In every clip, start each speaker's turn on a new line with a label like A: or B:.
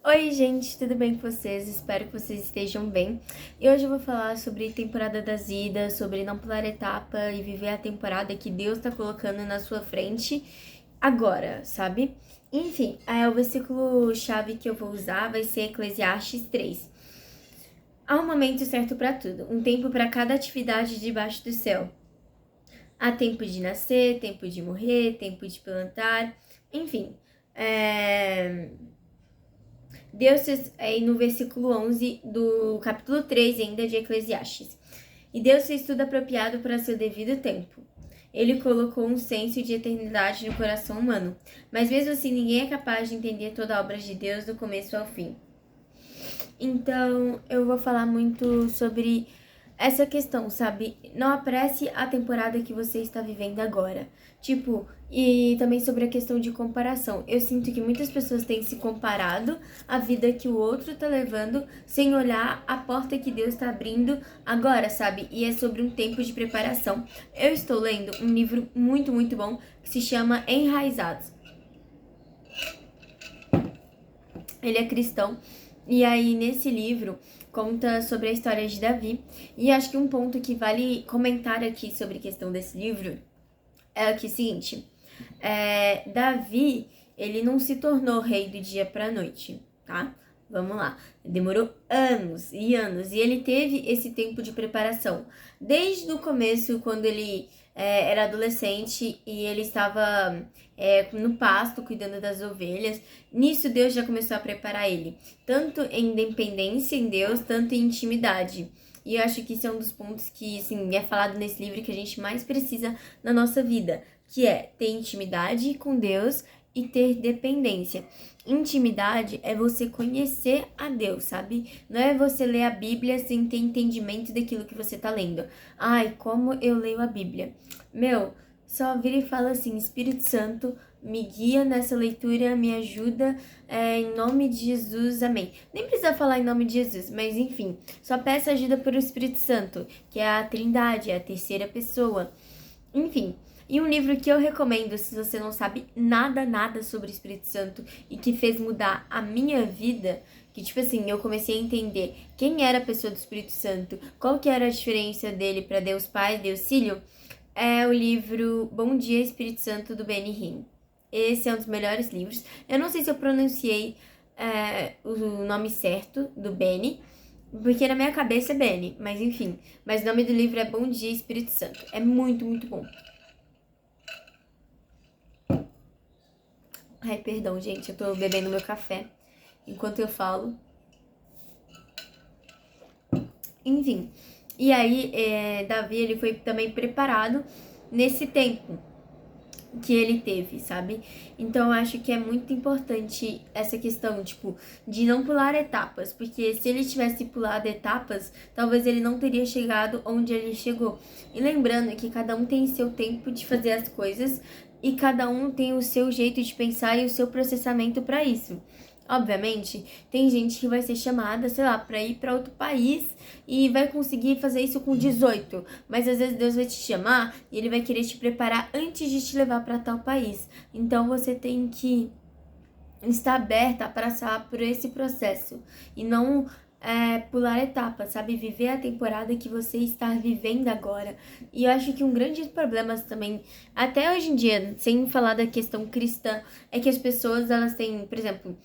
A: Oi, gente, tudo bem com vocês? Espero que vocês estejam bem. E hoje eu vou falar sobre temporada das vidas, sobre não pular etapa e viver a temporada que Deus tá colocando na sua frente agora, sabe? Enfim, o versículo-chave que eu vou usar vai ser Eclesiastes 3. Há um momento certo para tudo, um tempo para cada atividade debaixo do céu. Há tempo de nascer, tempo de morrer, tempo de plantar, enfim. Deus, no versículo 11 do capítulo 3 ainda de Eclesiastes. E Deus fez tudo apropriado para seu devido tempo. Ele colocou um senso de eternidade no coração humano, mas mesmo assim ninguém é capaz de entender toda a obra de Deus do começo ao fim. Então, eu vou falar muito sobre essa questão, sabe? Não apresse a temporada que você está vivendo agora. Tipo, e também sobre a questão de comparação. Eu sinto que muitas pessoas têm se comparado à vida que o outro tá levando, sem olhar a porta que Deus está abrindo agora, sabe? E é sobre um tempo de preparação. Eu estou lendo um livro muito, muito bom que se chama Enraizados. Ele é cristão. E aí, nesse livro, conta sobre a história de Davi. E acho que um ponto que vale comentar aqui sobre a questão desse livro é o seguinte. Davi, ele não se tornou rei do dia pra noite, tá? Vamos lá. Demorou anos e anos. E ele teve esse tempo de preparação. Desde o começo, quando ele era adolescente e ele estava no pasto, cuidando das ovelhas. Nisso, Deus já começou a preparar ele. Tanto em dependência em Deus, tanto em intimidade. E eu acho que isso é um dos pontos que, assim, é falado nesse livro que a gente mais precisa na nossa vida. Que é ter intimidade com Deus e ter dependência. Intimidade é você conhecer a Deus, sabe? Não é você ler a Bíblia sem ter entendimento daquilo que você tá lendo. Ai, como eu leio a Bíblia. Meu, só vira e fala assim, Espírito Santo, me guia nessa leitura, me ajuda, em nome de Jesus, amém. Nem precisa falar em nome de Jesus, mas enfim, só peça ajuda pelo Espírito Santo, que é a Trindade, é a terceira pessoa. Enfim, e um livro que eu recomendo se você não sabe nada sobre o Espírito Santo e que fez mudar a minha vida, que tipo assim, eu comecei a entender quem era a pessoa do Espírito Santo, qual que era a diferença dele para Deus Pai, Deus Filho, é o livro Bom Dia Espírito Santo do Benny Hinn. Esse é um dos melhores livros. Eu não sei se eu pronunciei o nome certo do Benny, porque na minha cabeça é Benny, mas enfim. Mas o nome do livro é Bom Dia Espírito Santo. É muito, muito bom. Ai, perdão, gente, eu tô bebendo meu café enquanto eu falo. Enfim, e aí Davi, ele foi também preparado nesse tempo que ele teve, sabe? Então eu acho que é muito importante essa questão, tipo, de não pular etapas, porque se ele tivesse pulado etapas, talvez ele não teria chegado onde ele chegou. E lembrando que cada um tem seu tempo de fazer as coisas e cada um tem o seu jeito de pensar e o seu processamento para isso. Obviamente, tem gente que vai ser chamada, sei lá, para ir para outro país e vai conseguir fazer isso com 18, mas às vezes Deus vai te chamar e ele vai querer te preparar antes de te levar para tal país. Então você tem que estar aberta a passar por esse processo e não pular etapas, sabe? Viver a temporada que você está vivendo agora. E eu acho que um grande problema também, até hoje em dia, sem falar da questão cristã, é que as pessoas, elas têm, por exemplo,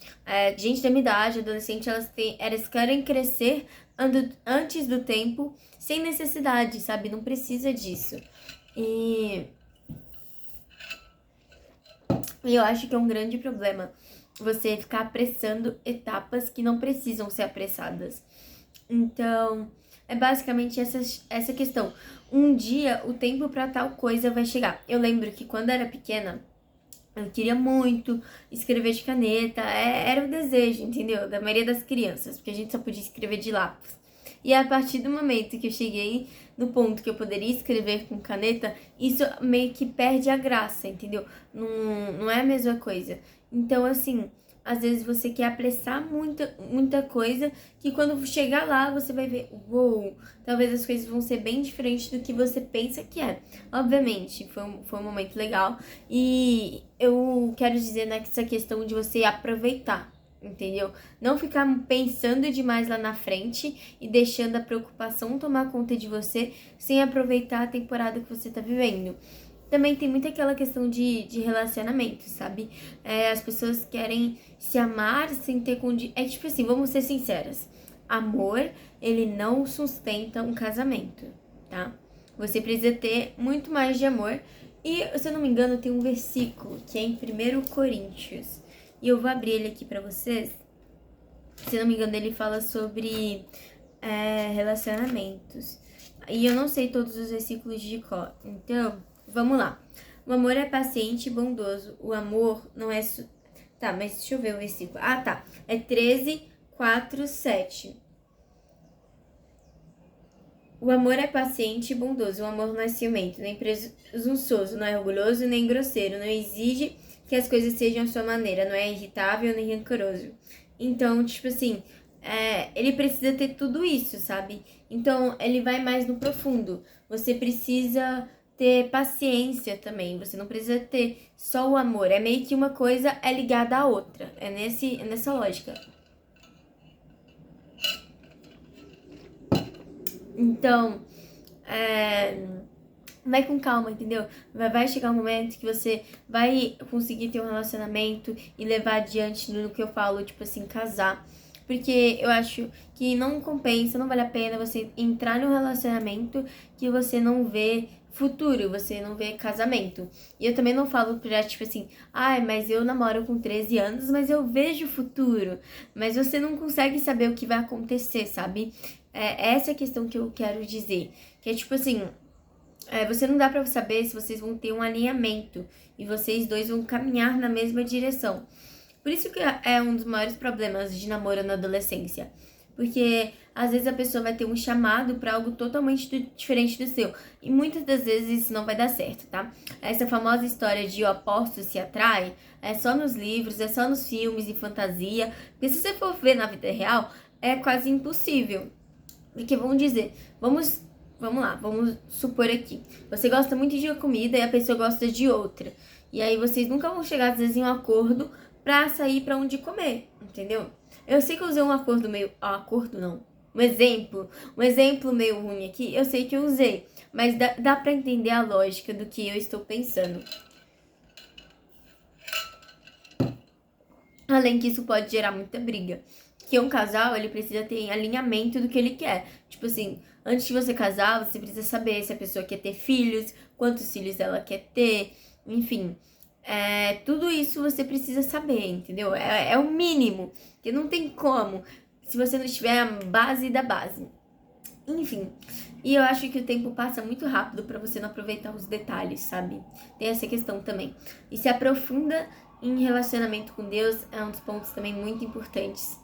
A: gente da minha idade, adolescente, elas querem crescer antes do tempo, sem necessidade, sabe? Não precisa disso. E eu acho que é um grande problema você ficar apressando etapas que não precisam ser apressadas. Então, é basicamente essa questão. Um dia, o tempo para tal coisa vai chegar. Eu lembro que quando era pequena, eu queria muito escrever de caneta. Era o desejo, entendeu? Da maioria das crianças, porque a gente só podia escrever de lápis. E a partir do momento que eu cheguei no ponto que eu poderia escrever com caneta, isso meio que perde a graça, entendeu? Não é a mesma coisa. Então, assim, às vezes você quer apressar muita coisa que quando chegar lá você vai ver, uou, talvez as coisas vão ser bem diferentes do que você pensa que é. Obviamente, foi um momento legal e eu quero dizer nessa questão de você aproveitar. entendeu? Não ficar pensando demais lá na frente e deixando a preocupação tomar conta de você sem aproveitar a temporada que você tá vivendo. Também tem muito aquela questão de relacionamento, sabe? As pessoas querem se amar sem ter condição. É tipo assim, vamos ser sinceras. Amor, ele não sustenta um casamento, tá? Você precisa ter muito mais de amor. E, se eu não me engano, tem um versículo que é em 1 Coríntios. E eu vou abrir ele aqui pra vocês. Se eu não me engano, ele fala sobre relacionamentos. E eu não sei todos os versículos de cor. Então, vamos lá. O amor é paciente e bondoso. O amor não é... Tá, mas deixa eu ver o versículo. Ah, tá. É 13:4-7. O amor é paciente e bondoso. O amor não é ciumento, nem presunçoso, não é orgulhoso, nem grosseiro. Não exige que as coisas sejam à sua maneira. Não é irritável, nem rancoroso. Então, tipo assim, ele precisa ter tudo isso, sabe? Então, ele vai mais no profundo. Você precisa ter paciência também. Você não precisa ter só o amor. É meio que uma coisa é ligada à outra. É nessa lógica. Então, vai com calma, entendeu? Vai chegar um momento que você vai conseguir ter um relacionamento e levar adiante no que eu falo, tipo assim, casar. Porque eu acho que não compensa, não vale a pena você entrar num relacionamento que você não vê futuro, você não vê casamento. E eu também não falo pra, tipo assim, mas eu namoro com 13 anos, mas eu vejo futuro. Mas você não consegue saber o que vai acontecer, sabe? Essa é a questão que eu quero dizer. Que é tipo assim, você não dá pra saber se vocês vão ter um alinhamento e vocês dois vão caminhar na mesma direção. Por isso que é um dos maiores problemas de namoro na adolescência. Porque às vezes a pessoa vai ter um chamado pra algo totalmente diferente do seu. E muitas das vezes isso não vai dar certo, tá? Essa famosa história de o oposto se atrai é só nos livros, é só nos filmes e fantasia. Porque se você for ver na vida real, é quase impossível. Porque vamos dizer, vamos lá, vamos supor aqui. Você gosta muito de uma comida e a pessoa gosta de outra. E aí vocês nunca vão chegar, às vezes, em um acordo pra sair pra onde comer, entendeu? Eu sei que eu usei um acordo meio... acordo não. Um exemplo meio ruim aqui, eu sei que eu usei. Mas dá pra entender a lógica do que eu estou pensando. Além que isso pode gerar muita briga. Que um casal, ele precisa ter alinhamento do que ele quer. Tipo assim, antes de você casar, você precisa saber se a pessoa quer ter filhos, quantos filhos ela quer ter, enfim. Tudo isso você precisa saber, entendeu? É o mínimo, que não tem como, se você não tiver a base da base. Enfim, e eu acho que o tempo passa muito rápido pra você não aproveitar os detalhes, sabe? Tem essa questão também. E se aprofunda em relacionamento com Deus é um dos pontos também muito importantes.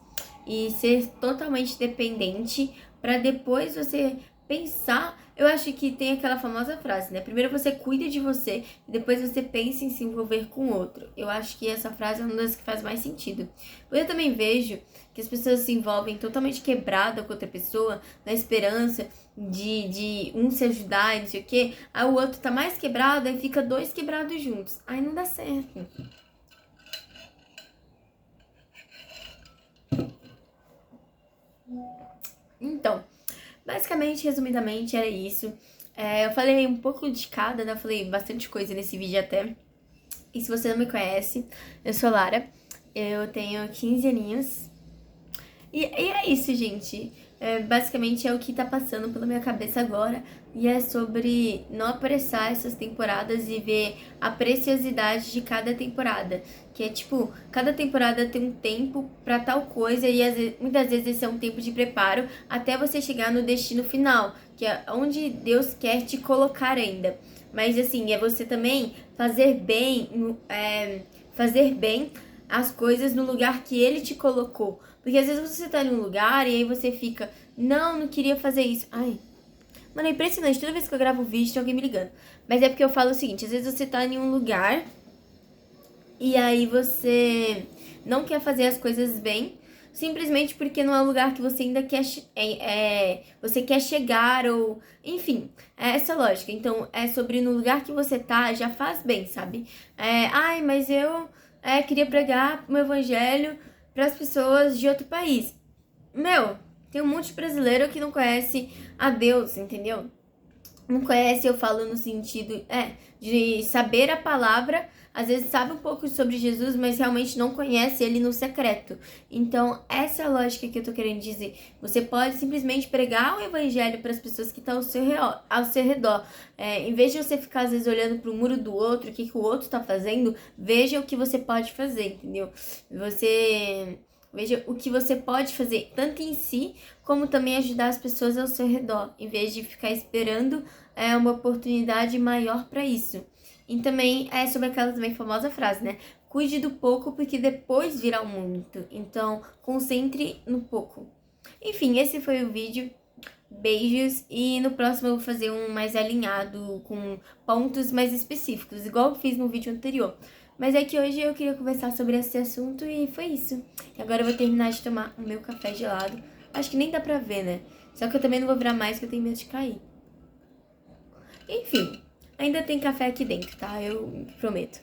A: E ser totalmente dependente pra depois você pensar. Eu acho que tem aquela famosa frase, né? Primeiro você cuida de você, depois você pensa em se envolver com outro. Eu acho que essa frase é uma das que faz mais sentido. Eu também vejo que as pessoas se envolvem totalmente quebrada com outra pessoa, na esperança de um se ajudar e não sei o quê. Aí o outro tá mais quebrado, aí fica dois quebrados juntos. Aí não dá certo. Então, basicamente, resumidamente, era isso. Eu falei um pouco de cada, né? Eu falei bastante coisa nesse vídeo até. E se você não me conhece, eu sou Lara. Eu tenho 15 aninhos. E é isso, gente. Basicamente é o que tá passando pela minha cabeça agora. E é sobre não apressar essas temporadas e ver a preciosidade de cada temporada. Que é tipo, cada temporada tem um tempo pra tal coisa e muitas vezes esse é um tempo de preparo até você chegar no destino final, que é onde Deus quer te colocar ainda. Mas assim, é você também fazer bem as coisas no lugar que Ele te colocou. Porque às vezes você tá em um lugar e aí você fica, não queria fazer isso. Ai, mano, é impressionante. Toda vez que eu gravo vídeo tem alguém me ligando. Mas é porque eu falo o seguinte, às vezes você tá em um lugar e aí você não quer fazer as coisas bem, simplesmente porque não é um lugar que você ainda quer, você quer chegar ou... Enfim, é essa lógica. Então, é sobre no lugar que você tá, já faz bem, sabe? Mas eu queria pregar o evangelho para as pessoas de outro país. Meu, tem um monte de brasileiro que não conhece a Deus, entendeu? Não conhece, eu falo no sentido, de saber a palavra, às vezes sabe um pouco sobre Jesus, mas realmente não conhece ele no secreto. Então, essa é a lógica que eu tô querendo dizer. Você pode simplesmente pregar o evangelho para as pessoas que estão ao seu redor. Em vez de você ficar, às vezes, olhando pro muro do outro, o que o outro tá fazendo, veja o que você pode fazer, entendeu? Veja o que você pode fazer, tanto em si, como também ajudar as pessoas ao seu redor, em vez de ficar esperando uma oportunidade maior para isso. E também é sobre aquela também famosa frase, né? Cuide do pouco, porque depois virá o muito. Então, concentre no pouco. Enfim, esse foi o vídeo. Beijos. E no próximo eu vou fazer um mais alinhado, com pontos mais específicos, igual eu fiz no vídeo anterior. Mas é que hoje eu queria conversar sobre esse assunto e foi isso. E agora eu vou terminar de tomar o meu café gelado. Acho que nem dá pra ver, né? Só que eu também não vou virar mais, porque eu tenho medo de cair. Enfim, ainda tem café aqui dentro, tá? Eu prometo.